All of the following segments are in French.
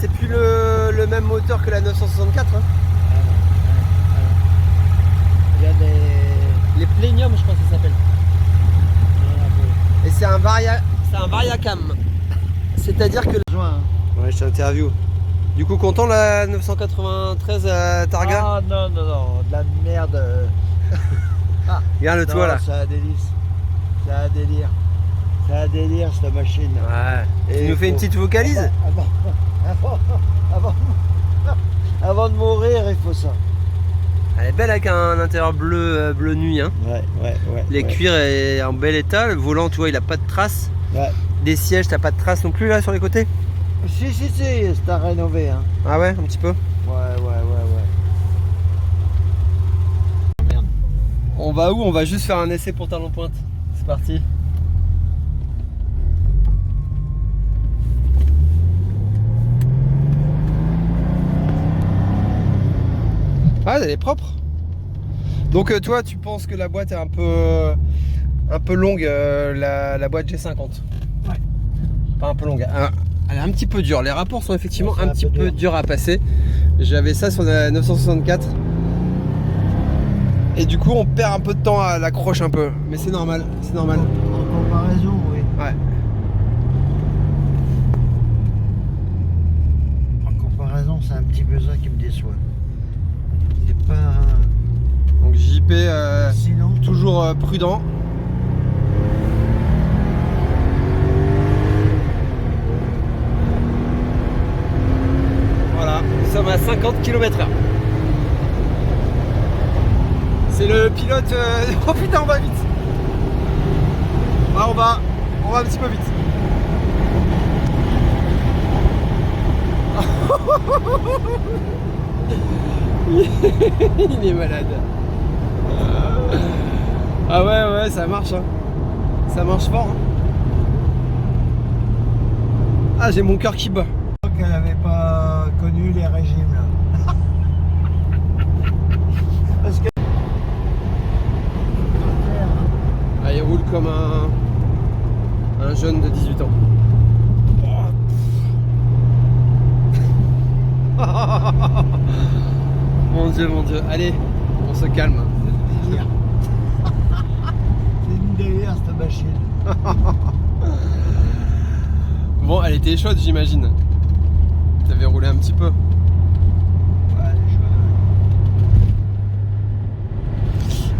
c'est plus le même moteur que la 964. Hein. Il y a les Plénium, je crois que ça s'appelle. Et c'est un Variacam. C'est-à-dire que... Ouais, je t'interview. Du coup, content la 993 Targa? Ah non, de la merde. Regarde le toit là. C'est un délice. C'est un délire. C'est un délire cette machine. Ouais. Et tu nous fais une petite vocalise? Avant de mourir, il faut ça. Elle est belle avec un intérieur bleu nuit. Hein. Ouais. Les cuirs est en bel état. Le volant, tu vois, il a pas de traces. Ouais. Des sièges, t'as pas de traces non plus là sur les côtés? Si, c'est à rénover. Hein. Ah ouais, un petit peu? Ouais. Merde. On va où? On va juste faire un essai pour Talon-Pointe. C'est parti. Ah, elle est propre. Donc toi, tu penses que la boîte est un peu longue, la boîte G50? Ouais. Pas un peu longue. Elle est un petit peu dure. Les rapports sont effectivement ouais, un petit peu durs à passer. J'avais ça sur la 964. Et du coup, on perd un peu de temps à l'accroche un peu. Mais c'est normal, c'est normal. En comparaison, oui. Ouais. En comparaison, c'est un petit peu ça qui me déçoit. C'est pas... Donc JP, Sinon, toujours prudent. Voilà, nous sommes à 50 km/h. C'est le pilote... Oh putain, on va vite. Ah, on va un petit peu vite. Il est malade. Ah ouais, ça marche. Hein. Ça marche fort. Hein. Ah, j'ai mon cœur qui bat. qu'elle n'avait pas connu les régimes là. Parce que... Ah, il roule comme un jeune de 18 ans. Mon Dieu. Allez, on se calme. C'est une délire cette machine. Bon, elle était chaude, j'imagine. T'avais roulé un petit peu. Ouais, elle est chaude.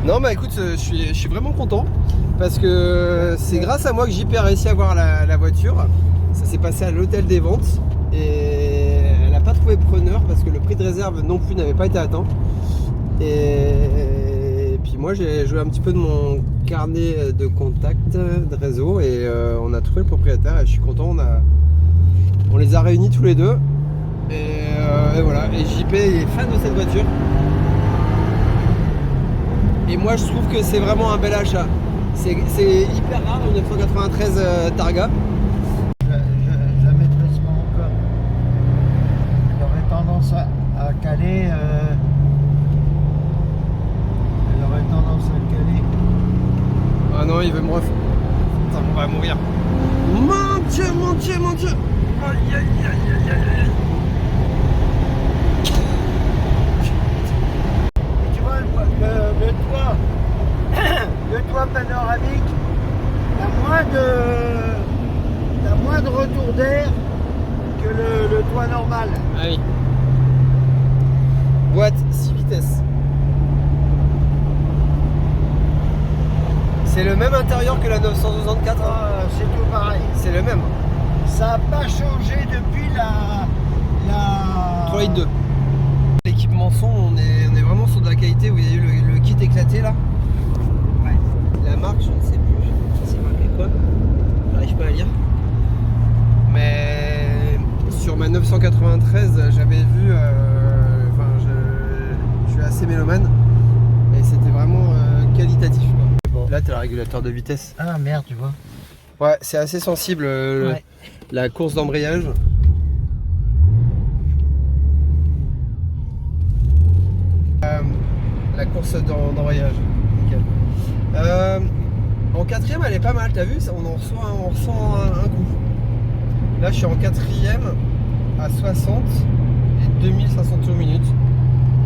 Non, bah écoute, je suis vraiment content. Parce que c'est grâce à moi que JP a réussi à avoir la voiture. Ça s'est passé à l'hôtel des ventes. Et elle n'a pas trouvé preneur parce que le prix de réserve non plus n'avait pas été atteint. Et puis moi j'ai joué un petit peu de mon carnet de contacts de réseau et on a trouvé le propriétaire et je suis content, on les a réunis tous les deux et voilà. Et JP est fan de cette voiture et moi je trouve que c'est vraiment un bel achat. C'est hyper rare une 993 Targa. Je maîtrise pas encore. J'aurais tendance à caler. Elle aurait tendance à caler. Ah non, il veut me refaire. Putain, on va mourir. Mon Dieu. Aïe. Et tu vois, le toit, le toit panoramique, t'as moins de retour d'air que le toit normal. Ah oui. Boîte 6 vitesses. C'est le même intérieur que la 964. Hein. Ah, c'est tout pareil. C'est le même. Ça n'a pas changé depuis la 3 2. L'équipement son, on est vraiment sur de la qualité. Vous avez eu le kit éclaté là. Ouais. La marque, je ne sais plus. C'est marqué quoi? J'arrive pas à lire. Mais sur ma 993, j'avais vu. Enfin, je suis assez mélomane. Et c'était vraiment qualitatif. Quoi. Là, tu as le régulateur de vitesse. Ah merde, tu vois. Ouais, c'est assez sensible Ouais. la course d'embrayage. La course d'embrayage. Nickel. En quatrième, elle est pas mal, t'as vu? On ressent un coup. Là, je suis en quatrième. à 60 et 2500 tours minute.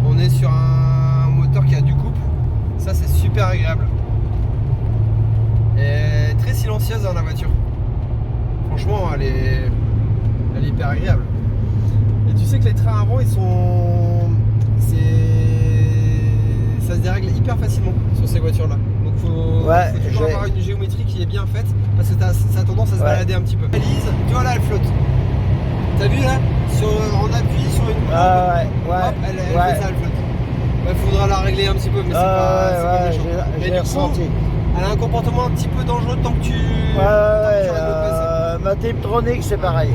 On est sur un moteur qui a du couple. Ça, c'est super agréable. Et très silencieuse dans la voiture. Franchement, elle est hyper agréable. Et tu sais que les trains avant, ils sont... Ça se dérègle hyper facilement sur ces voitures-là. Donc faut toujours avoir une géométrie qui est bien faite parce que ça a tendance à se balader un petit peu. Elise, tu vois là, elle flotte. T'as vu là, on appuie sur une courbe, hop, elle fait ça, elle flotte. Il faudra la régler un petit peu, mais c'est pas méchant. J'ai ressenti. Elle a un comportement un petit peu dangereux tant que tu ma Tiptronic, c'est pareil.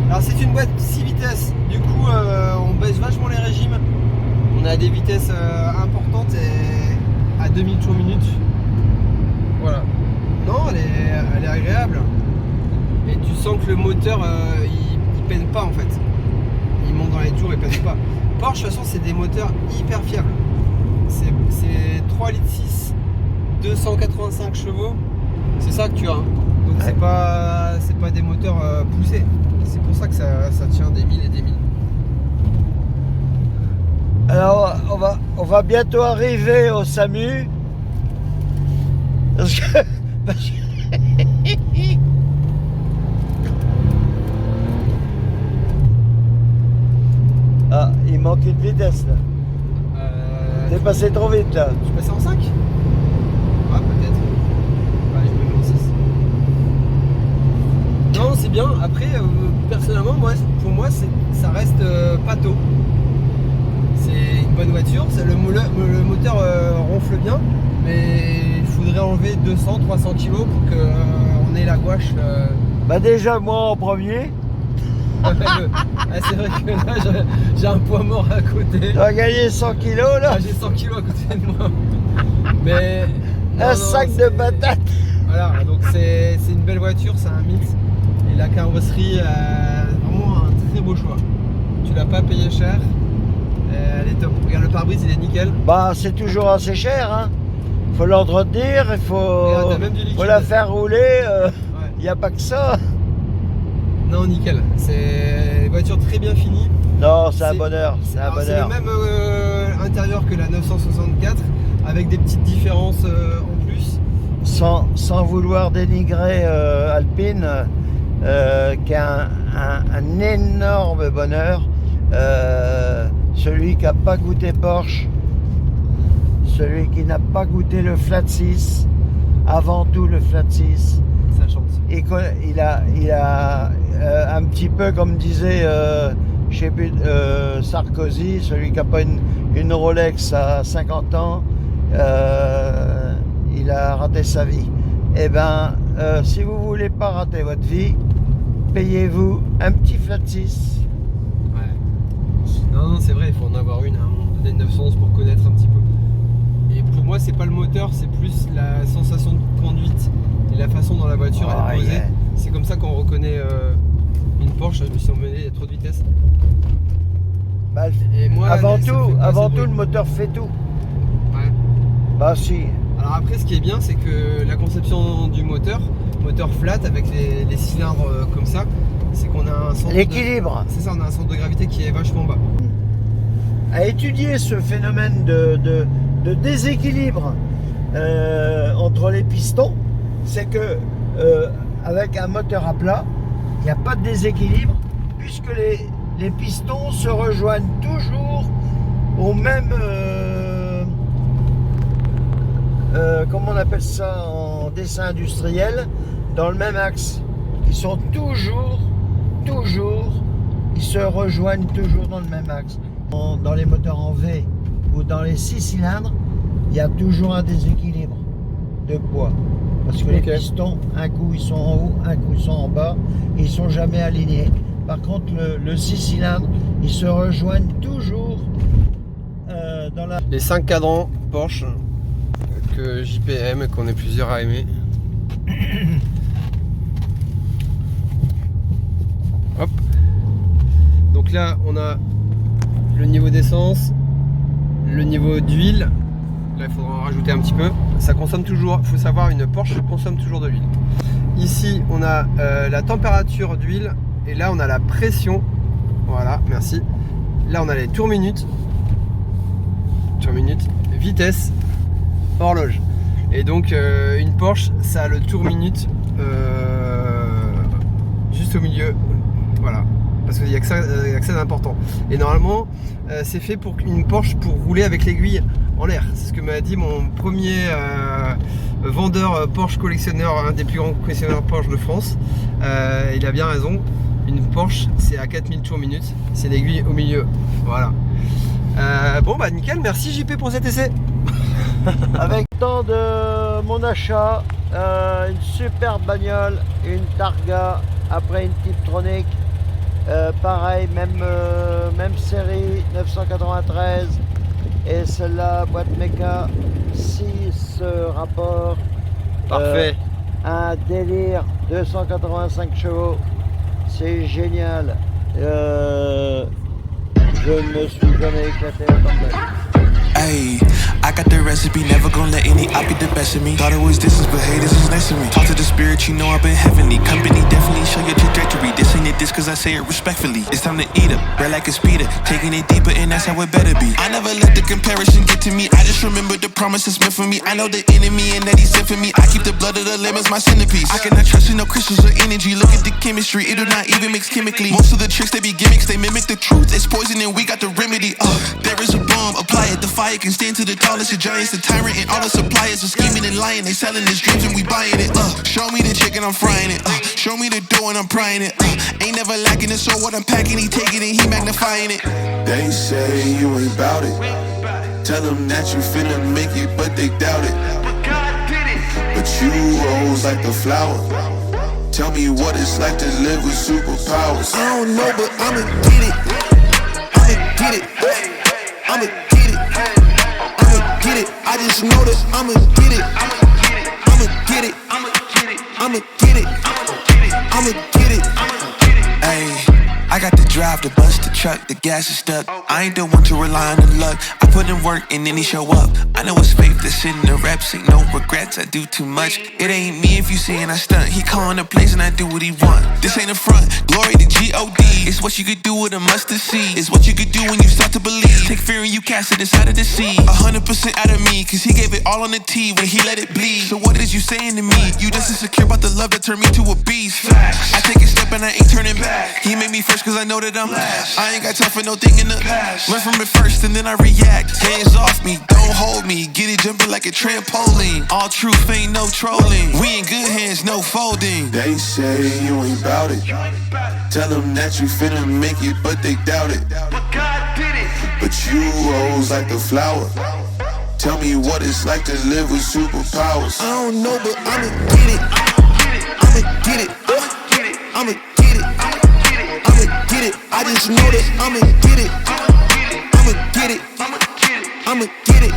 Alors c'est une boîte 6 vitesses, du coup on baisse vachement les régimes. On a des vitesses importantes et à 2000 tours minute. Voilà. Non, elle est agréable. Et tu sens que le moteur il peine pas en fait. Il monte dans les tours et peine pas. Porsche de toute façon c'est des moteurs hyper fiables. C'est 3,6 litres, 285 chevaux. C'est ça que tu as. Donc c'est pas des moteurs poussés. C'est pour ça que ça tient des 1000 et des 1000. Alors on va bientôt arriver au SAMU. Parce que ah, il manque une vitesse là. T'es passé trop vite là. Je suis passé en 5 ? Ouais, peut-être. Ouais, je me mets en 6. Non, c'est bien. Après, personnellement, pour moi, ça reste pas tôt. C'est une bonne voiture. Le moteur ronfle bien, mais il faudrait enlever 200-300 kg pour qu'on ait la gouache. Bah déjà, moi en premier. C'est vrai que là j'ai un poids mort à côté. Tu as gagné 100 kilos là. J'ai 100 kilos à côté de moi. Mais un sac de patates. Voilà, donc c'est une belle voiture, c'est un mythe. Et la carrosserie, vraiment un très beau choix. Tu l'as pas payé cher. Elle est top. Regarde, le pare-brise il est nickel. Bah c'est toujours assez cher hein. Faut l'entretenir, il faut la faire rouler. Il n'y a pas que ça. Non, nickel. C'est une voiture très bien finie. Non, c'est un bonheur. C'est un bonheur. C'est le même intérieur que la 964, avec des petites différences en plus. Sans vouloir dénigrer Alpine, qui a un énorme bonheur. Celui qui n'a pas goûté Porsche, celui qui n'a pas goûté le Flat 6, avant tout le Flat 6. Ça chante. Et il a un petit peu comme disait je sais plus, Sarkozy, celui qui n'a pas une Rolex à 50 ans, il a raté sa vie. Eh bien, si vous ne voulez pas rater votre vie, payez-vous un petit Flat 6. Ouais. Non, c'est vrai, il faut en avoir une à un moment donné, 911 pour connaître un petit peu. Et pour moi, c'est pas le moteur, c'est plus la sensation de conduite et la façon dont la voiture est posée. Yeah. C'est comme ça qu'on reconnaît une Porsche. Je me suis emmené, il y a trop de vitesse. Bah, et moi, avant tout, le moteur fait tout. Ouais. Bah si. Alors après, ce qui est bien, c'est que la conception du moteur flat avec les cylindres comme ça, c'est qu'on a un centre l'équilibre. C'est ça, on a un centre de gravité qui est vachement bas. À étudier ce phénomène de déséquilibre entre les pistons, c'est que avec un moteur à plat, il n'y a pas de déséquilibre puisque les pistons se rejoignent toujours au même comment on appelle ça en dessin industriel, dans le même axe. Ils sont toujours, ils se rejoignent toujours dans le même axe. Dans les moteurs en V ou dans les 6 cylindres, il y a toujours un déséquilibre de poids. Parce que les pistons, un coup ils sont en haut, un coup ils sont en bas, et ils sont jamais alignés. Par contre, le 6 cylindres, ils se rejoignent toujours dans la... Les 5 cadrans Porsche que JP aime et qu'on est plusieurs à aimer. Hop. Donc là, on a le niveau d'essence, le niveau d'huile. Là, il faudra en rajouter un petit peu. Ça consomme toujours, il faut savoir, une Porsche consomme toujours de l'huile. Ici, on a la température d'huile et là, on a la pression Voilà, merci. Là, on a les tours minutes. Tours minutes, vitesse, horloge. Et donc, une Porsche, ça a le tour minute juste au milieu. Voilà. Parce qu'il y a que ça d'important. Et normalement, c'est fait pour une Porsche pour rouler avec l'aiguille en l'air. C'est ce que m'a dit mon premier vendeur Porsche collectionneur, un des plus grands collectionneurs Porsche de France. Il a bien raison. Une Porsche, c'est à 4000 tours minute. C'est l'aiguille au milieu. Voilà. Bon bah nickel, merci JP pour cet essai. Avec tant de mon achat, une super bagnole, une Targa, après une Tiptronic. Pareil, même série, 993. Et celle-là, boîte méca, 6 rapports. Parfait. Un délire, 285 chevaux. C'est génial. Je me suis jamais éclaté autant de ma vie. Ayy, I got the recipe, never gonna let any op get the best of me. Thought it was distance, but hey, this is next to me. Talk to the spirit, you know I've been heavenly. Company definitely show your trajectory. This ain't it, this cause I say it respectfully. It's time to eat up, bread like a speeder. Taking it deeper, and that's how it better be. I never let the comparison get to me. I just remember the promises meant for me. I know the enemy and that he's sent for me. I keep the blood of the lemons, my centerpiece. I cannot trust in no crystals or energy. Look at the chemistry, it do not even mix chemically. Most of the tricks, they be gimmicks, they mimic the truth. It's poison and we got the remedy. There is a bomb, apply it, the fire can stand to the tallest of giants. The tyrant and all the suppliers are scheming and lying. They selling his dreams and we buying it. Show me the chicken, I'm frying it. Show me the dough and I'm prying it. Ain't never lacking it, so what I'm packing, he taking it, he magnifying it. They say you ain't bout it. Tell them that you finna make it, but they doubt it. But you rose like the flower. Tell me what it's like to live with superpowers. I don't know, but I'ma get it. I'ma get it. I'ma get it. I'ma get it. I just know that I'ma get it. I'ma get it. I'ma get it. I'ma get it. I'ma get it. Ayy, I got the drive to bust the truck, the gas is stuck. I ain't the one to rely on the luck. I put in work and then he show up. I know it's fake, this shit in the reps, ain't no regrets, I do too much. It ain't me if you seeing I stunt. He calling the place and I do what he want. This ain't a front, glory to G-O-D. It's what you could do with a mustard seed. It's what you could do when you start to believe. Take fear and you cast it inside of the sea. 100% out of me, cause he gave it all on the T when he let it bleed. So what is you saying to me? You just insecure about the love that turned me to a beast. I take a step and I ain't turning back. He made me first cause I know that I'm last. I ain't got time for no thing in the past. Learn from it first and then I react. Hands off me, don't hold me. Get it jumping like a trampoline. All truth ain't no trolling. We in good hands, no folding. They say you ain't bout it. Tell them that you finna make it, but they doubt it. But you rose like the flower. Tell me what it's like to live with superpowers. I don't know, but I'ma get it. I'ma get it. I'ma get it. I'ma get it. I just know that I'ma get it. I'ma get it. I'ma get it.